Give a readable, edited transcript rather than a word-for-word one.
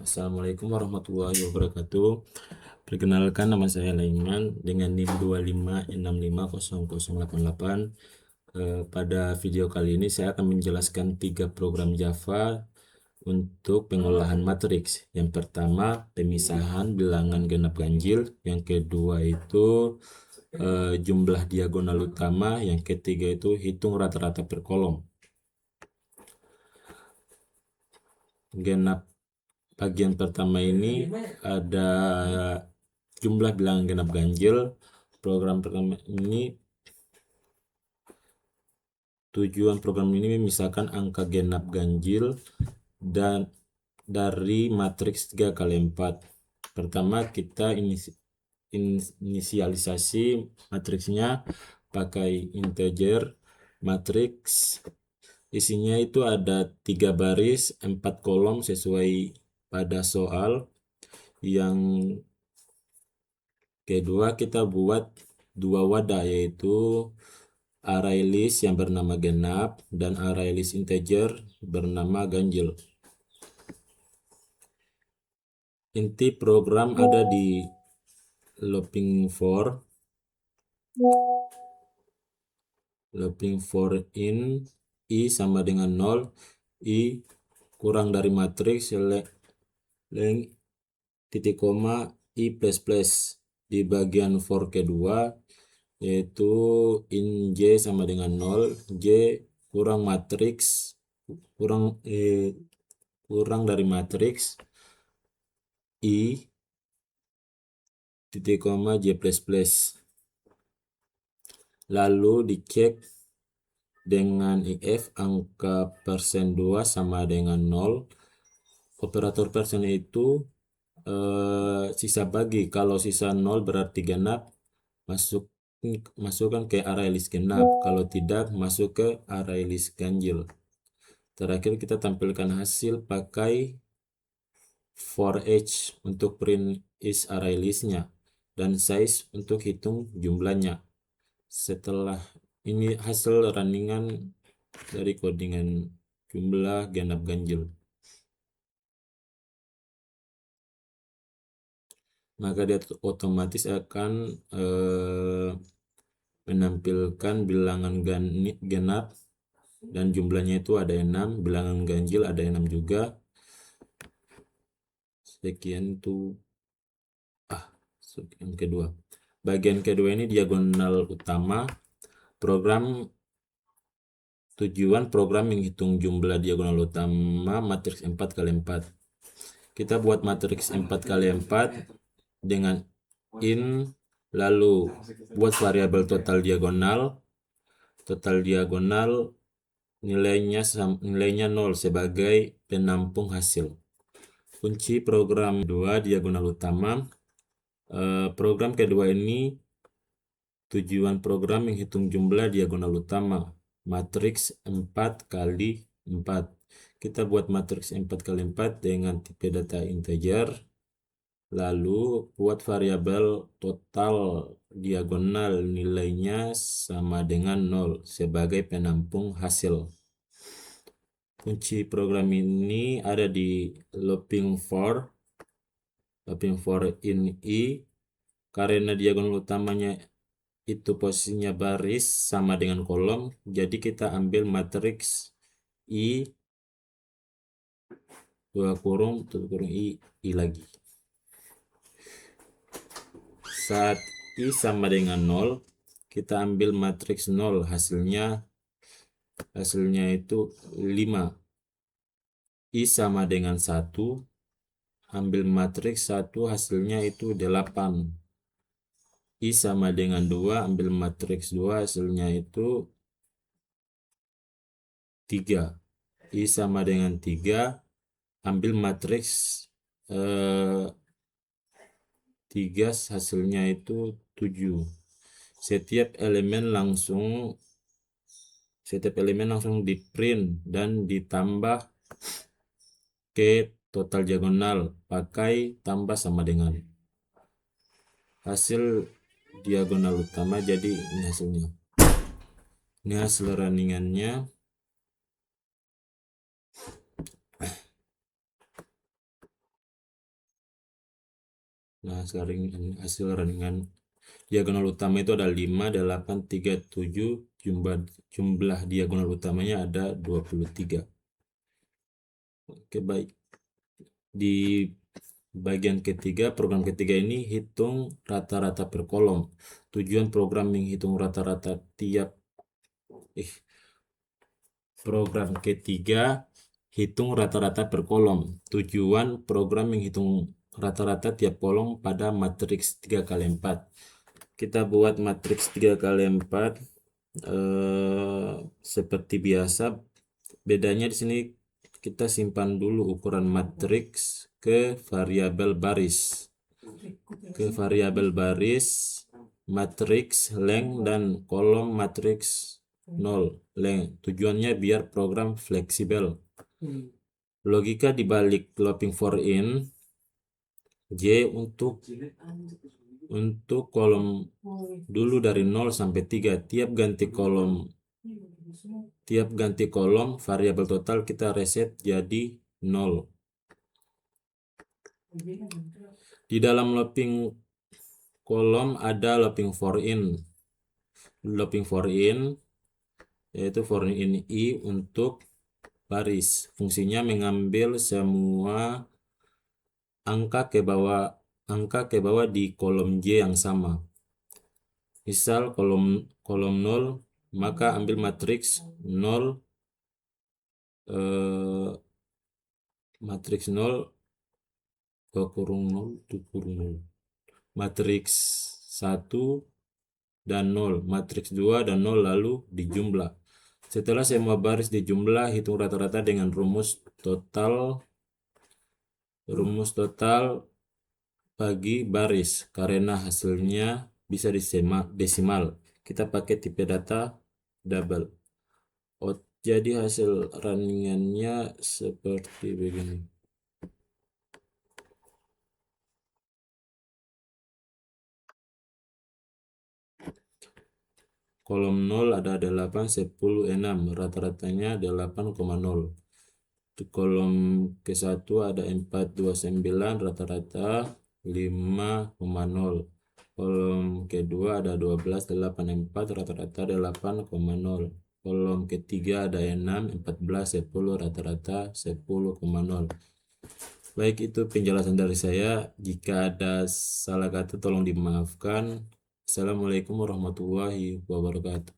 Assalamualaikum warahmatullahi wabarakatuh. Perkenalkan, nama saya Laiman dengan NIM 25650088. Pada video kali ini saya akan menjelaskan 3 program Java untuk pengolahan matriks. Yang pertama, pemisahan bilangan genap ganjil. Yang kedua itu jumlah diagonal utama. Yang ketiga itu hitung rata-rata per kolom. Bagian pertama ini ada jumlah bilangan genap ganjil. Program pertama ini, tujuan program ini memisahkan angka genap ganjil dan dari matriks 3x4. Pertama, kita inisialisasi matriksnya pakai integer. Matriks isinya itu ada 3 baris 4 kolom sesuai pada soal. Yang kedua, kita buat 2 wadah, yaitu array list yang bernama genap dan array list integer bernama ganjil. Inti program ada di looping for in i sama dengan 0, i kurang dari matriks leng titik koma i plus plus. Di bagian for kedua, yaitu in j sama dengan 0, j kurang matriks kurang dari matriks i titik koma j plus plus. Lalu dicek dengan if angka persen 2 sama dengan 0. Operator persen itu sisa bagi. Kalau sisa 0 berarti genap, masukkan ke array list genap. Kalau tidak, masuk ke array list ganjil. Terakhir, kita tampilkan hasil pakai for each untuk print is array listnya dan size untuk hitung jumlahnya. Setelah ini hasil runningan dari codingan jumlah genap ganjil. Maka dia otomatis akan menampilkan bilangan genap dan jumlahnya itu ada 6, bilangan ganjil ada 6 juga. Sekian tuh. Yang kedua. Bagian kedua ini diagonal utama. Tujuan program menghitung jumlah diagonal utama matriks 4x4. Kita buat matriks 4x4 dengan in, lalu buat variabel total diagonal nilainya 0 sebagai penampung hasil. Kunci program 2 diagonal utama. Program kedua ini tujuan program menghitung jumlah diagonal utama matriks 4x4. Kita buat matriks 4x4 dengan tipe data integer. Lalu buat variabel total diagonal nilainya sama dengan 0 sebagai penampung hasil. Kunci program ini ada di looping for in i. Karena diagonal utamanya itu posisinya baris sama dengan kolom, jadi kita ambil matriks i 2 kurung i lagi. Saat i sama dengan 0, kita ambil matriks 0, hasilnya itu 5. I sama dengan 1, ambil matriks 1, hasilnya itu 8. I sama dengan 2, ambil matriks 2, hasilnya itu 3. I sama dengan 3, ambil matriks 3, hasilnya itu 7. Setiap elemen langsung di print dan ditambah ke total diagonal pakai tambah sama dengan hasil diagonal utama. Jadi ini hasilnya. Ini hasil runningannya. Nah, sekarang hasil raningan diagonal utama itu ada 5, 8, 3, 7. Jumlah diagonal utamanya ada 23. Oke, baik. Di bagian ketiga, program ketiga ini hitung rata-rata per kolom. Tujuan program menghitung rata-rata program ketiga, hitung rata-rata per kolom. Tujuan program menghitung rata-rata tiap kolom pada matriks 3x4. Kita buat matriks 3x4 seperti biasa. Bedanya di sini kita simpan dulu ukuran matriks ke variabel baris. Matriks length dan kolom matriks 0 length. Tujuannya biar program fleksibel. Logika dibalik looping for in J untuk kolom dulu dari 0 sampai 3. Tiap ganti kolom variabel total kita reset jadi 0. Di dalam looping kolom ada looping for in. Yaitu for in I untuk baris. Fungsinya mengambil semua angka ke bawah di kolom J yang sama. Misal kolom 0, maka ambil matriks 0 matriks 0 ke kurung 0 itu kurung 0. Matriks 1 dan 0, matriks 2 dan 0 lalu dijumlah. Setelah semua baris dijumlah, hitung rata-rata dengan rumus total bagi baris karena hasilnya bisa desimal. Kita pakai tipe data double. Jadi hasil runningannya seperti begini. Kolom 0 ada 8, 10, 6. Rata-ratanya 8,0. Di kolom ke-1 ada 4, 2, 9. Rata-rata 5,0. Kolom kedua ada 12, 8, 4. Rata-rata 8,0. Kolom ketiga ada 6, 14, 10. Rata-rata 10,0. Baik, itu penjelasan dari saya. Jika ada salah kata tolong dimaafkan. Assalamualaikum warahmatullahi wabarakatuh.